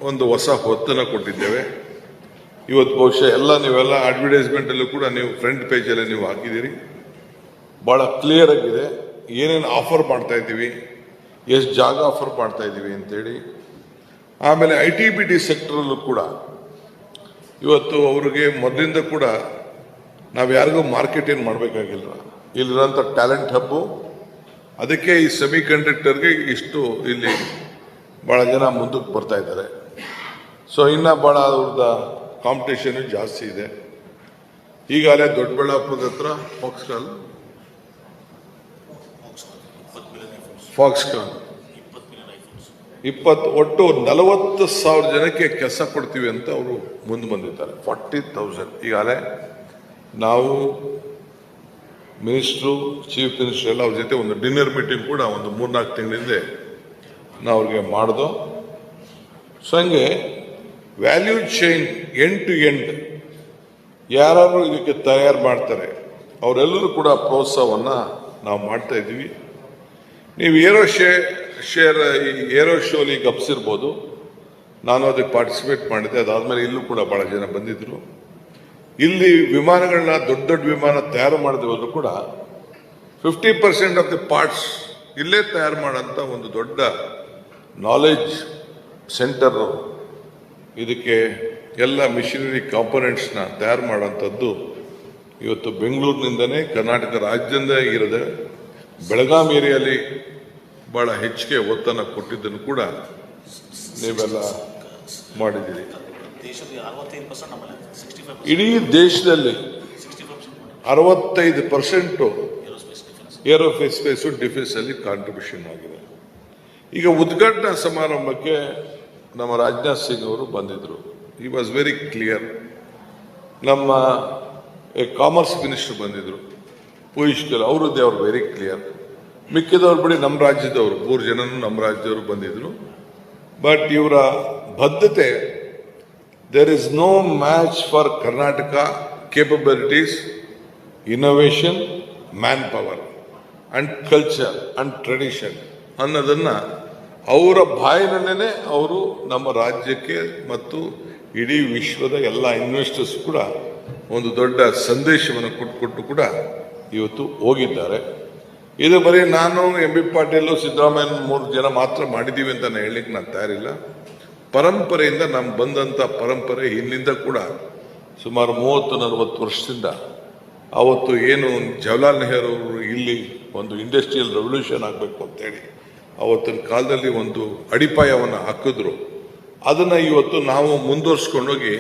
ಒಂದು ಹೊಸ ಹೊತ್ತನ್ನು ಕೊಟ್ಟಿದ್ದೇವೆ. ಇವತ್ತು ಬಹುಶಃ ನೀವೆಲ್ಲ ಅಡ್ವರ್ಟೈಸ್ಮೆಂಟಲ್ಲೂ ಕೂಡ ನೀವು ಫ್ರಂಟ್ ಪೇಜಲ್ಲಿ ನೀವು ಹಾಕಿದ್ದೀರಿ. ಭಾಳ ಕ್ಲಿಯರ್ ಆಗಿದೆ ಏನೇನು ಆಫರ್ ಮಾಡ್ತಾ ಇದ್ದೀವಿ, ಎಷ್ಟು ಜಾಗ ಆಫರ್ ಮಾಡ್ತಾ ಇದ್ದೀವಿ ಅಂತೇಳಿ. ಆಮೇಲೆ ITBT ಸೆಕ್ಟರಲ್ಲೂ ಕೂಡ ಇವತ್ತು ಅವ್ರಿಗೆ ಮೊದಲಿಂದ ಕೂಡ ನಾವು ಯಾರಿಗೂ ಮಾರ್ಕೆಟ್ ಏನು ಮಾಡಬೇಕಾಗಿಲ್ಲ. ಇಲ್ಲಿರೋಂಥ ಟ್ಯಾಲೆಂಟ್ ಹಬ್ಬು, ಅದಕ್ಕೆ ಈ ಸೆಮಿ ಕಂಡಕ್ಟರ್ಗೆ ಇಷ್ಟು ಇಲ್ಲಿ ಭಾಳ ಜನ ಮುಂದಕ್ಕೆ ಬರ್ತಾ ಇದ್ದಾರೆ. ಸೊ ಇನ್ನೂ ಭಾಳ ಅವ್ರದ ಕಾಂಪಿಟೇಷನ್ ಜಾಸ್ತಿ ಇದೆ. ಈಗಾಗಲೇ ದೊಡ್ಡಬಳ್ಳಾಪುರದ ಹತ್ರ ಫಾಕ್ಸ್ಕಾನ್ 20 ಒಟ್ಟು 40,000 ಜನಕ್ಕೆ ಕೆಲಸ ಕೊಡ್ತೀವಿ ಅಂತ ಅವರು ಮುಂದೆ ಬಂದಿದ್ದಾರೆ. 40,000 ಈಗಾಗಲೇ ನಾವು ಮಿನಿಸ್ಟ್ರು, ಚೀಫ್ ಮಿನಿಸ್ಟರ್ ಎಲ್ಲ ಅವ್ರ ಜೊತೆ ಒಂದು ಡಿನ್ನರ್ ಮೀಟಿಂಗ್ ಕೂಡ ಒಂದು 3-4 ತಿಂಗಳಿಂದ ನಾವು ಅವ್ರಿಗೆ ಮಾಡ್ದೋ. ಸೊ ಹಂಗೆ value chain end to end ಯಾರು ಇದಕ್ಕೆ ತಯಾರು ಮಾಡ್ತಾರೆ ಅವರೆಲ್ಲರೂ ಕೂಡ ಪ್ರೋತ್ಸಾಹವನ್ನು ನಾವು ಮಾಡ್ತಾ ಇದ್ದೀವಿ. ನೀವು ಏರೋ ಶೋಲಿ ಗಪ್ಸಿರ್ಬೋದು. ನಾನು ಅದಕ್ಕೆ ಪಾರ್ಟಿಸಿಪೇಟ್ ಮಾಡಿದ್ದೆ. ಅದಾದಮೇಲೆ ಇಲ್ಲೂ ಕೂಡ ಭಾಳ ಜನ ಬಂದಿದ್ದರು. ಇಲ್ಲಿ ವಿಮಾನಗಳನ್ನ ದೊಡ್ಡ ವಿಮಾನ ತಯಾರು ಮಾಡಿದವರು ಕೂಡ 50% ಆಫ್ ದಿ ಪಾರ್ಟ್ಸ್ ಇಲ್ಲೇ ತಯಾರು ಮಾಡೋಂಥ ಒಂದು ದೊಡ್ಡ ನಾಲೆಜ್ ಸೆಂಟರ್. ಇದಕ್ಕೆ ಎಲ್ಲ ಮಿಷಿನರಿ ಕಾಂಪೊನೆಂಟ್ಸ್ನ ತಯಾರು ಮಾಡೋಂಥದ್ದು ಇವತ್ತು ಬೆಂಗಳೂರಿನಿಂದನೇ, ಕರ್ನಾಟಕ ರಾಜ್ಯದಿಂದ ಇರದೆ ಬೆಳಗಾಂ ಏರಿಯಲ್ಲಿ ಭಾಳ ಹೆಚ್ಚಿಗೆ ಒತ್ತನ್ನು ಕೊಟ್ಟಿದ್ದನ್ನು ಕೂಡ ನೀವೆಲ್ಲ ಮಾಡಿದ್ದೀರಿ. ಇಡೀ ದೇಶದಲ್ಲಿ 65% ಏರೋಸ್ಪೇಸು ಡಿಫೆನ್ಸ್ ಅಲ್ಲಿ ಕಾಂಟ್ರಿಬ್ಯೂಷನ್ ಆಗಿದೆ. ಈಗ ಉದ್ಘಾಟನಾ ಸಮಾರಂಭಕ್ಕೆ ನಮ್ಮ ರಾಜನಾಥ್ ಸಿಂಗ್ ಅವರು ಬಂದಿದ್ರು. He was very clear. ನಮ್ಮ ಕಾಮರ್ಸ್ ಮಿನಿಸ್ಟರ್ ಬಂದಿದ್ರು, ಪೀಯೂಷ್ ಗೋಯಲ್, ಅವರದ್ದೇ ಅವ್ರು ವೆರಿ ಕ್ಲಿಯರ್. ಮಿಕ್ಕಿದವ್ರು ಬಿಡಿ ನಮ್ಮ ರಾಜ್ಯದವರು 3 ಜನನು ನಮ್ಮ ರಾಜ್ಯದವರು ಬಂದಿದ್ರು. ಬಟ್ ಇವರ ಬದ್ಧತೆ, there is no match for Karnataka capabilities, innovation, manpower and culture and tradition ಅನ್ನೋದನ್ನ ಅವರ ಬಾಯಿನಲ್ಲೇ ಅವರು ನಮ್ಮ ರಾಜ್ಯಕ್ಕೆ ಮತ್ತು ಇಡೀ ವಿಶ್ವದ ಎಲ್ಲ ಇನ್ವೆಸ್ಟರ್ಸ್ ಕೂಡ ಒಂದು ದೊಡ್ಡ ಸಂದೇಶವನ್ನು ಕೊಟ್ಟು ಕೂಡ ಇವತ್ತು ಹೋಗಿದ್ದಾರೆ. ಇದು ಬರೀ ನಾನು MB ಪಾಟೀಲ್, ಸಿದ್ದರಾಮಯ್ಯ 3 ಜನ ಮಾತ್ರ ಮಾಡಿದ್ದೀವಿ ಅಂತ ಹೇಳಲಿಕ್ಕೆ ನಾನು ತಯಾರಿಲ್ಲ. ಪರಂಪರೆಯಿಂದ ನಮ್ಗೆ ಬಂದಂಥ ಪರಂಪರೆ ಹಿಂದಿಂದ ಕೂಡ ಸುಮಾರು 30-40 ವರ್ಷದಿಂದ ಅವತ್ತು ಏನು ಜವಾಹರ್ಲಾಲ್ ನೆಹರು ಅವರು ಇಲ್ಲಿ ಒಂದು ಇಂಡಸ್ಟ್ರಿಯಲ್ ರೆವಲ್ಯೂಷನ್ ಆಗಬೇಕು ಅಂತೇಳಿ ಅವತ್ತಿನ ಕಾಲದಲ್ಲಿ ಒಂದು ಅಡಿಪಾಯವನ್ನು ಹಾಕಿದ್ರು. ಅದನ್ನು ಇವತ್ತು ನಾವು ಮುಂದುವರ್ಸ್ಕೊಂಡೋಗಿ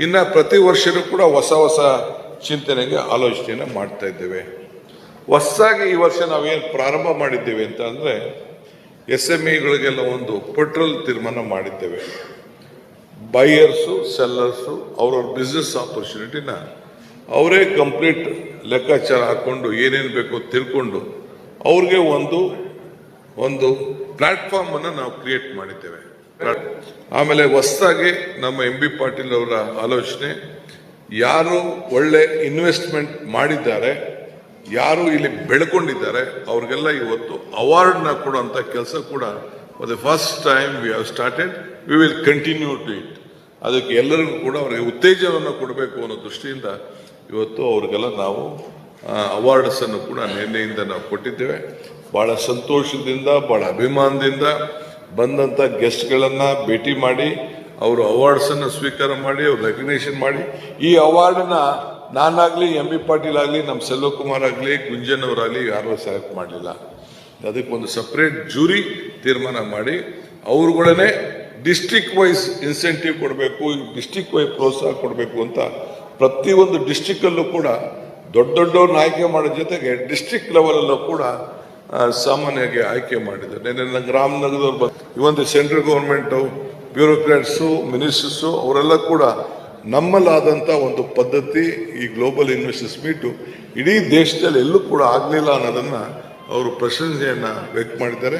ಇನ್ನು ಪ್ರತಿ ವರ್ಷವೂ ಕೂಡ ಹೊಸ ಹೊಸ ಚಿಂತನೆಗೆ ಆಲೋಚನೆಯನ್ನು ಮಾಡ್ತಾ ಇದ್ದೇವೆ. ಹೊಸದಾಗಿ ಈ ವರ್ಷ ನಾವೇನು ಪ್ರಾರಂಭ ಮಾಡಿದ್ದೇವೆ ಅಂತ ಅಂದರೆ SMEಗಳಿಗೆಲ್ಲ ಒಂದು ಪೆಟ್ರೋಲ್ ತೀರ್ಮಾನ ಮಾಡಿದ್ದೇವೆ. ಬೈಯರ್ಸು, ಸೆಲ್ಲರ್ಸು ಅವ್ರವ್ರ ಬಿಸ್ನೆಸ್ ಆಪರ್ಚುನಿಟಿನ ಅವರೇ ಕಂಪ್ಲೀಟ್ ಲೆಕ್ಕಾಚಾರ ಹಾಕ್ಕೊಂಡು ಏನೇನು ಬೇಕೋ ತಿಳ್ಕೊಂಡು ಅವ್ರಿಗೆ ಒಂದು ಪ್ಲಾಟ್ಫಾರ್ಮನ್ನು ನಾವು ಕ್ರಿಯೇಟ್ ಮಾಡಿದ್ದೇವೆ. ಆಮೇಲೆ ಹೊಸದಾಗಿ ನಮ್ಮ MB ಪಾಟೀಲ್ ಅವರ ಆಲೋಚನೆ, ಯಾರು ಒಳ್ಳೆ ಇನ್ವೆಸ್ಟ್ಮೆಂಟ್ ಮಾಡಿದ್ದಾರೆ, ಯಾರು ಇಲ್ಲಿ ಬೆಳ್ಕೊಂಡಿದ್ದಾರೆ ಅವ್ರಿಗೆಲ್ಲ ಇವತ್ತು ಅವಾರ್ಡ್ನ ಕೊಡುವಂಥ ಕೆಲಸ ಕೂಡ for the first time we have started. We will continue to it. ಅದಕ್ಕೆ ಎಲ್ಲರಿಗೂ ಕೂಡ ಅವರಿಗೆ ಉತ್ತೇಜನವನ್ನು ಕೊಡಬೇಕು ಅನ್ನೋ ದೃಷ್ಟಿಯಿಂದ ಇವತ್ತು ಅವ್ರಿಗೆಲ್ಲ ನಾವು ಅವಾರ್ಡ್ಸನ್ನು ಕೂಡ ನಿನ್ನೆಯಿಂದ ನಾವು ಕೊಟ್ಟಿದ್ದೇವೆ. ಭಾಳ ಸಂತೋಷದಿಂದ, ಭಾಳ ಅಭಿಮಾನದಿಂದ ಬಂದಂಥ ಗೆಸ್ಟ್ಗಳನ್ನು ಭೇಟಿ ಮಾಡಿ ಅವರು ಅವಾರ್ಡ್ಸನ್ನು ಸ್ವೀಕಾರ ಮಾಡಿ ಅವ್ರು ರೆಕಗ್ನೇಷನ್ ಮಾಡಿ, ಈ ಅವಾರ್ಡನ್ನ ನಾನಾಗಲಿ, MB ಪಾಟೀಲ್ ಆಗಲಿ, ನಮ್ಮ ಸೆಲ್ವಕುಮಾರ್ ಆಗಲಿ, ಗುಂಜನ್ ಅವರಾಗಲಿ ಯಾರೂ ಸೆಲೆಕ್ಟ್ ಮಾಡಲಿಲ್ಲ. ಅದಕ್ಕೊಂದು ಸಪ್ರೇಟ್ ಜೂರಿ ತೀರ್ಮಾನ ಮಾಡಿ ಅವ್ರುಗಳನ್ನೇ ಡಿಸ್ಟ್ರಿಕ್ಟ್ ವೈಸ್ ಇನ್ಸೆಂಟಿವ್ ಕೊಡಬೇಕು, ಡಿಸ್ಟ್ರಿಕ್ಟ್ ವೈಸ್ ಪ್ರೋತ್ಸಾಹ ಕೊಡಬೇಕು ಅಂತ ಪ್ರತಿಯೊಂದು ಡಿಸ್ಟ್ರಿಕ್ಟಲ್ಲೂ ಕೂಡ ದೊಡ್ಡವ್ರನ್ನ ಆಯ್ಕೆ ಮಾಡೋ ಜೊತೆಗೆ ಡಿಸ್ಟ್ರಿಕ್ಟ್ ಲೆವೆಲಲ್ಲೂ ಕೂಡ ಸಾಮಾನ್ಯವಾಗಿ ಆಯ್ಕೆ ಮಾಡಿದ್ದಾರೆ. ನನ್ನ ರಾಮನಗರದವ್ರು ಇವೊಂದು ಸೆಂಟ್ರಲ್ ಗೌರ್ಮೆಂಟು, ಬ್ಯೂರೋಕ್ರಾಟ್ಸು, ಮಿನಿಸ್ಟರ್ಸು ಅವರೆಲ್ಲ ಕೂಡ ನಮ್ಮಲ್ಲಾದಂಥ ಒಂದು ಪದ್ಧತಿ, ಈ ಗ್ಲೋಬಲ್ ಇನ್ವೆಸ್ಟರ್ಸ್ ಮೀಟು ಇಡೀ ದೇಶದಲ್ಲಿ ಎಲ್ಲೂ ಕೂಡ ಆಗಲಿಲ್ಲ ಅನ್ನೋದನ್ನು ಅವರು ಪ್ರಶಂಸೆಯನ್ನು ವ್ಯಕ್ತ ಮಾಡಿದ್ದಾರೆ.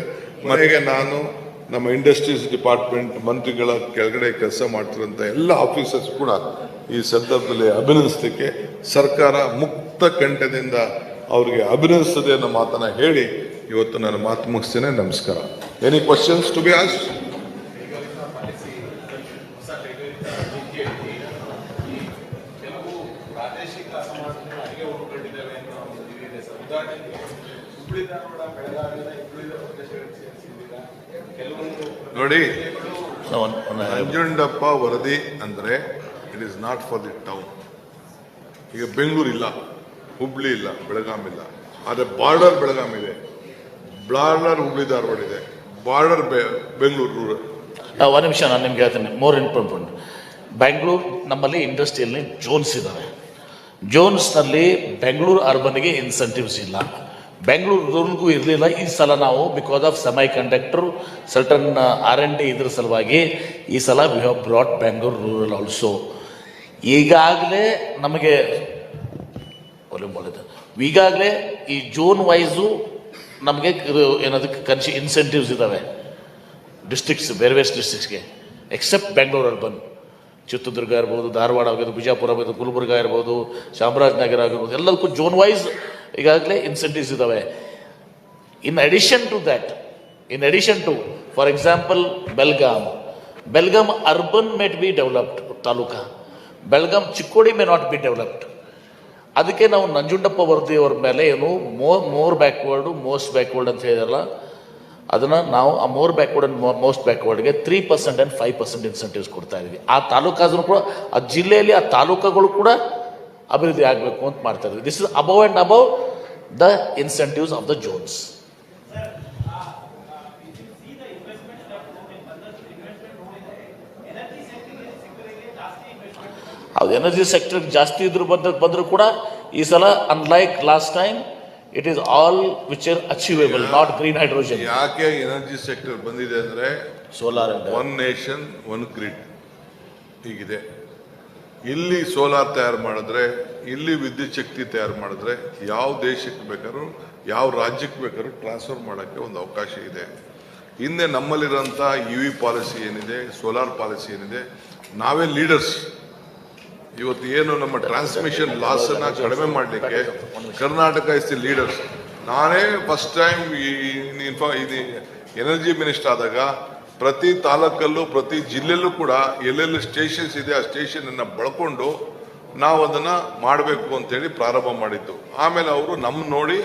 ಮನೆಗೆ ನಾನು ನಮ್ಮ ಇಂಡಸ್ಟ್ರೀಸ್ ಡಿಪಾರ್ಟ್ಮೆಂಟ್ ಮಂತ್ರಿಗಳ ಕೆಳಗಡೆ ಕೆಲಸ ಮಾಡ್ತಿರೋಂಥ ಎಲ್ಲ ಆಫೀಸರ್ಸ್ ಕೂಡ ಈ ಸಂದರ್ಭದಲ್ಲಿ ಅಭಿನಂದಿಸಲಿಕ್ಕೆ ಸರ್ಕಾರ ಮುಕ್ತ ಕಂಠದಿಂದ ಅವರಿಗೆ ಅಭಿನಂದಿಸದೆ ಅನ್ನೋ ಮಾತನ್ನ ಹೇಳಿ ಇವತ್ತು ನಾನು ಮಾತು ಮುಗಿಸ್ತೇನೆ. ನಮಸ್ಕಾರ. Any questions to be asked? ನೋಡಿ, ನಂಜುಂಡಪ್ಪ ವರದಿ ಅಂದರೆ it is not for the town. ಈಗ ಬೆಂಗಳೂರು ಇಲ್ಲ, ಹುಬ್ಳಿ ಇಲ್ಲ, ಬೆಳಗಾಂ ಇಲ್ಲ, ಆದರೆ ಬಾರ್ಡರ್ ಬೆಳಗಾಂ ಇದೆ, ಬಾರ್ಡರ್ ಹುಬ್ಳಿ ಧಾರವಾಡ ಇದೆ, ಬಾರ್ಡರ್ ಬೆಂಗಳೂರು ರೂರಲ್. ಒಂದು ನಿಮಿಷ ನಾನು ನಿಮ್ಗೆ ಹೇಳ್ತೇನೆ. ಮೋರ್ ಇಂಪಾರ್ಟೆಂಟ್, ಬೆಂಗಳೂರು ನಮ್ಮಲ್ಲಿ ಇಂಡಸ್ಟ್ರಿಯಲ್ಲಿ ಜೋನ್ಸ್ ಇದ್ದಾವೆ. ಜೋನ್ಸ್ನಲ್ಲಿ ಬೆಂಗಳೂರು ಅರ್ಬನ್ಗೆ ಇನ್ಸೆಂಟಿವ್ಸ್ ಇಲ್ಲ, ಬೆಂಗಳೂರು ರೂರಲ್ಗೂ ಇರಲಿಲ್ಲ. ಈ ಸಲ ನಾವು because of semi conductor certain R&D ಇದ್ರ ಸಲುವಾಗಿ ಈ ಸಲ we have brought Bengaluru rural also. ಈಗಾಗಲೇ ನಮಗೆ ಈಗಾಗಲೇ ಈ ಜೋನ್ ವೈಸು ನಮಗೆ ಏನದಕ್ಕೆ ಇನ್ಸೆಂಟಿವ್ಸ್ ಇದ್ದಾವೆ ಡಿಸ್ಟ್ರಿಕ್ಟ್ಸ್, ಬೇರೆ ಬೇರೆ ಡಿಸ್ಟ್ರಿಕ್ಟ್ಸ್ಗೆ ಎಕ್ಸೆಪ್ಟ್ ಬೆಂಗಳೂರು ಅರ್ಬನ್. ಚಿತ್ರದುರ್ಗ ಇರ್ಬೋದು, ಧಾರವಾಡ ಆಗಿರ್ಬೋದು, ಬಿಜಾಪುರ ಆಗಿರ್ಬೋದು, ಗುಲ್ಬರ್ಗ ಇರ್ಬೋದು, ಚಾಮರಾಜನಗರ ಆಗಿರ್ಬೋದು, ಎಲ್ಲದಕ್ಕೂ ಜೋನ್ ವೈಸ್ ಈಗಾಗಲೇ ಇನ್ಸೆಂಟಿವ್ಸ್ ಇದ್ದಾವೆ. In addition to for example Belgaum urban might be developed taluka, Belgaum Chikkodi may not be developed. ಅದಕ್ಕೆ ನಾವು ನಂಜುಂಡಪ್ಪ ವರದಿಯವ್ರ ಮೇಲೆ ಏನು ಮೋರ್ ಬ್ಯಾಕ್ವರ್ಡು ಮೋಸ್ಟ್ ಬ್ಯಾಕ್ವರ್ಡ್ ಅಂತ ಹೇಳಿದಾರಲ್ಲ, ಅದನ್ನು ನಾವು ಆ ಮೋರ್ ಬ್ಯಾಕ್ವರ್ಡ್ ಅಂಡ್ ಮೋಸ್ಟ್ ಬ್ಯಾಕ್ವರ್ಡ್ಗೆ 3% and 5% ಇನ್ಸೆಂಟಿವ್ಸ್ ಕೊಡ್ತಾ ಇದ್ವಿ. ಆ ತಾಲೂಕಾದ್ರೂ ಕೂಡ, ಆ ಜಿಲ್ಲೆಯಲ್ಲಿ ಆ ತಾಲೂಕುಗಳು ಕೂಡ ಅಭಿವೃದ್ಧಿ ಆಗಬೇಕು ಅಂತ ಮಾಡ್ತಾ ಇದ್ವಿ. This is above and above the incentives of the Jones. ಅದು ಎನರ್ಜಿ ಸೆಕ್ಟರ್ ಜಾಸ್ತಿ ಇದ್ರು ಬಂದರೂ ಕೂಡ ಈ ಸಲ unlike last time it is all which are achievable, not green hydrogen. ಯಾಕೆ ಎನರ್ಜಿ ಸೆಕ್ಟರ್ ಬಂದಿದೆ ಅಂದರೆ solar one nation one grid ಹೀಗಿದೆ. ಇಲ್ಲಿ ಸೋಲಾರ್ ತಯಾರು ಮಾಡಿದ್ರೆ, ಇಲ್ಲಿ ವಿದ್ಯುತ್ ಶಕ್ತಿ ತಯಾರು ಮಾಡಿದ್ರೆ ಯಾವ ದೇಶಕ್ಕೆ ಬೇಕಾದ್ರೂ ಯಾವ ರಾಜ್ಯಕ್ಕೆ ಬೇಕಾದ್ರೂ ಟ್ರಾನ್ಸ್ಫರ್ ಮಾಡೋಕ್ಕೆ ಒಂದು ಅವಕಾಶ ಇದೆ. ಹಿಂದೆ ನಮ್ಮಲ್ಲಿರೋಂಥ EV ಪಾಲಿಸಿ ಏನಿದೆ, ಸೋಲಾರ್ ಪಾಲಿಸಿ ಏನಿದೆ, ನಾವೇ ಲೀಡರ್ಸ್. ಇವತ್ತು ಏನು ನಮ್ಮ ಟ್ರಾನ್ಸ್ಮಿಷನ್ ಲಾಸ್ ಅನ್ನ ಕಡಿಮೆ ಮಾಡಲಿಕ್ಕೆ ಕರ್ನಾಟಕ ಇಸ್ ದಿ ಲೀಡರ್ಸ್. ನಾನೇ ಫಸ್ಟ್ ಟೈಮ್ ಇದು ಎನರ್ಜಿ ಮಿನಿಸ್ಟರ್ ಆದಾಗ ಪ್ರತಿ ತಾಲೂಕಲ್ಲೂ ಪ್ರತಿ ಜಿಲ್ಲೆಯಲ್ಲೂ ಕೂಡ ಎಲ್ಲೆಲ್ಲಿ ಸ್ಟೇಷನ್ಸ್ ಇದೆ ಆ ಸ್ಟೇಷನ್ ಅನ್ನ ಬಳಕೊಂಡು ನಾವು ಅದನ್ನ ಮಾಡಬೇಕು ಅಂತೇಳಿ ಪ್ರಾರಂಭ ಮಾಡಿದ್ದು. ಆಮೇಲೆ ಅವರು ನಮ್ಮ ನೋಡಿ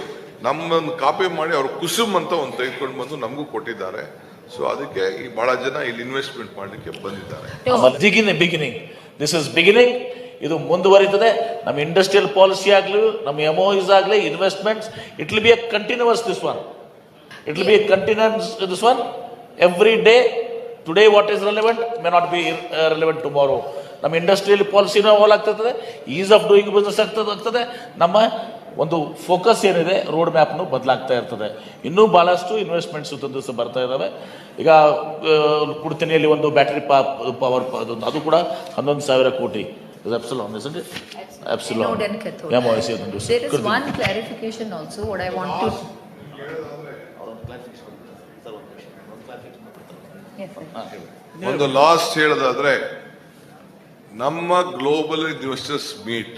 ನಮ್ಮನ್ನು ಕಾಪಿ ಮಾಡಿ ಅವರು ಕುಸುಮ್ ಅಂತ ಒಂದು ತೆಗೆದುಕೊಂಡು ಬಂದು ನಮಗೂ ಕೊಟ್ಟಿದ್ದಾರೆ. ಸೊ ಅದಕ್ಕೆ ಈ ಬಹಳ ಜನ ಇಲ್ಲಿ ಇನ್ವೆಸ್ಟ್ಮೆಂಟ್ ಮಾಡಲಿಕ್ಕೆ ಬಂದಿದ್ದಾರೆ. This is beginning. ಇದು ಮುಂದುವರಿತದೆ. ನಮ್ಮ ಇಂಡಸ್ಟ್ರಿಯಲ್ ಪಾಲಿಸಿ ಆಗಲಿ, ನಮ್ಮ MOUs ಆಗಲಿ, investments, it will be a continuous this one. Every day today what is relevant may not be relevant tomorrow. ನಮ್ಮ ಇಂಡಸ್ಟ್ರಿಯಲ್ ಪಾಲಿಸಿನೂ ಅವಾಲ್ ಆಗ್ತದೆ, ಈಸ್ ಆಫ್ ಡೂಯಿಂಗ್ ಬಿಸ್ನೆಸ್ ಆಗ್ತದೆ. ನಮ್ಮ ಒಂದು ಫೋಕಸ್ ಏನಿದೆ ರೋಡ್ ಮ್ಯಾಪ್ನು ಬದಲಾಗ್ತಾ ಇರ್ತದೆ. ಇನ್ನೂ ಭಾಳಷ್ಟು ಇನ್ವೆಸ್ಟ್ಮೆಂಟ್ಸ್ ದಿವಸ ಬರ್ತಾ ಇದ್ದಾವೆ. ಈಗ ಕುಡ್ತಿನಿಯಲ್ಲಿ ಒಂದು ಬ್ಯಾಟರಿ ಪವರ್ ಅದು ಕೂಡ 11,000 ಕೋಟಿ. Epsilon, isn't it? Epsilon. Anode and cathode. Yeah, there is one clarification also. What I want to. ಒಂದು ಲಾಸ್ಟ್ ಹೇಳೋದಾದ್ರೆ, ನಮ್ಮ global investors meet,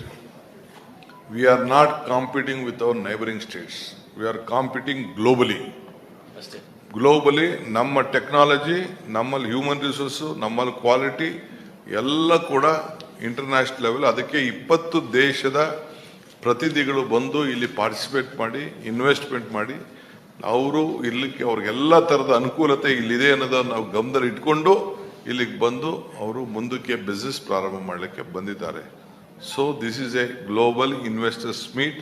we are not competing with our neighbouring States, we are competing globally. ನಮ್ಮ technology, ನಮ್ಮಲ್ಲಿ human resource, ನಮ್ಮಲ್ಲಿ quality ಎಲ್ಲ ಕೂಡ international level. ಅದಕ್ಕೆ 20 ದೇಶದ ಪ್ರತಿನಿಧಿಗಳು ಬಂದು ಇಲ್ಲಿ ಪಾರ್ಟಿಸಿಪೇಟ್ ಮಾಡಿ ಇನ್ವೆಸ್ಟ್ಮೆಂಟ್ ಮಾಡಿ ಅವರು ಇಲ್ಲಿಗೆ ಅವ್ರಿಗೆಲ್ಲ ಥರದ ಅನುಕೂಲತೆ ಇಲ್ಲಿದೆ ಅನ್ನೋದನ್ನು ನಾವು ಗಮನದಲ್ಲಿ ಇಟ್ಕೊಂಡು ಇಲ್ಲಿಗೆ ಬಂದು ಅವರು ಮುಂದಕ್ಕೆ ಬಿಸ್ನೆಸ್ ಪ್ರಾರಂಭ ಮಾಡಲಿಕ್ಕೆ ಬಂದಿದ್ದಾರೆ. So this is a global investors meet,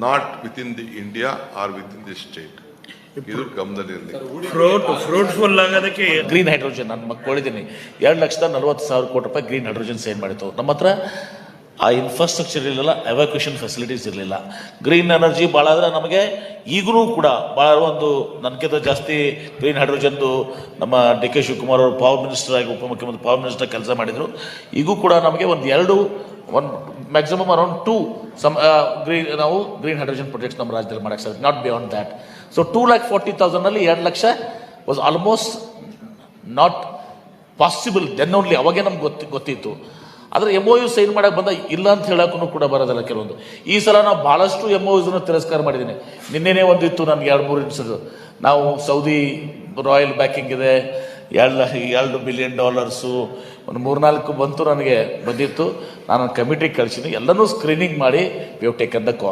not within the India or within the state. ಇದು ಗಮನದಲ್ಲಿ ಫ್ರೂಟ್ಫುಲ್ ಆಗೋದಕ್ಕೆ ಗ್ರೀನ್ ಹೈಡ್ರೋಜನ್ ನಾನು ಮಕ್ಕಳಿದ್ದೀನಿ 2,40,000 ಕೋಟಿ ರೂಪಾಯಿ ಗ್ರೀನ್ ಹೈಡ್ರೋಜನ್ ಸೇಲ್ ಮಾಡಿತ್ತು. ನಮ್ಮ ಹತ್ರ ಆ ಇನ್ಫ್ರಾಸ್ಟ್ರಕ್ಚರ್ ಇರಲಿಲ್ಲ, ಎವಾಕ್ಯೂಷನ್ ಫೆಸಿಲಿಟೀಸ್ ಇರಲಿಲ್ಲ. ಗ್ರೀನ್ ಎನರ್ಜಿ ಭಾಳ ಆದರೆ ನಮಗೆ ಈಗಲೂ ಕೂಡ ಭಾಳ ಒಂದು ನನಗಿಂತ ಜಾಸ್ತಿ ಗ್ರೀನ್ ಹೈಡ್ರೋಜನ್ದು ನಮ್ಮ DK ಶಿವಕುಮಾರ್ ಅವರು ಪವರ್ ಮಿನಿಸ್ಟರ್ ಆಗಿ ಉಪಮುಖ್ಯಮಂತ್ರಿ ಪವರ್ ಮಿನಿಸ್ಟರ್ ಕೆಲಸ ಮಾಡಿದರು. ಈಗೂ ಕೂಡ ನಮಗೆ ಒಂದು ಮ್ಯಾಕ್ಸಿಮಮ್ ಅರೌಂಡ್ 2 ನಾವು ಗ್ರೀನ್ ಹೈಡ್ರೋಜನ್ ಪ್ರಾಜೆಕ್ಟ್ಸ್ ನಮ್ಮ ರಾಜ್ಯದಲ್ಲಿ ಮಾಡೋಕ್ಕೆ ಸಾಧ್ಯ, not beyond that. So 2,40,000 2 lakh was almost not possible then only. ಅವಾಗೇ ನಮ್ಗೆ ಗೊತ್ತಿತ್ತು. ಆದರೆ MOU ಸೈನ್ ಮಾಡಕ್ಕೆ ಬಂದ ಇಲ್ಲ ಅಂತ ಹೇಳೋಕ್ಕೂ ಕೂಡ ಬರೋದಿಲ್ಲ ಕೆಲವೊಂದು. ಈ ಸಲ ನಾವು ಭಾಳಷ್ಟು MOUs ತಿರಸ್ಕಾರ ಮಾಡಿದ್ದೀನಿ. ನಿನ್ನೆನೇ ಒಂದಿತ್ತು ನನಗೆ 2-3 ಇನ್ಸಿಡೆಂಟ್. ನಾವು ಸೌದಿ ರಾಯಲ್ ಬ್ಯಾಕಿಂಗ್ ಇದೆ, $2 ಬಿಲಿಯನ್, ಒಂದು 3-4 ಬಂತು, ನನಗೆ ಬಂದಿತ್ತು. ನಾನು ಕಮಿಟಿಗೆ ಕಳಿಸಿದ್ದೀನಿ, ಎಲ್ಲನೂ ಸ್ಕ್ರೀನಿಂಗ್ ಮಾಡಿ we have taken the call.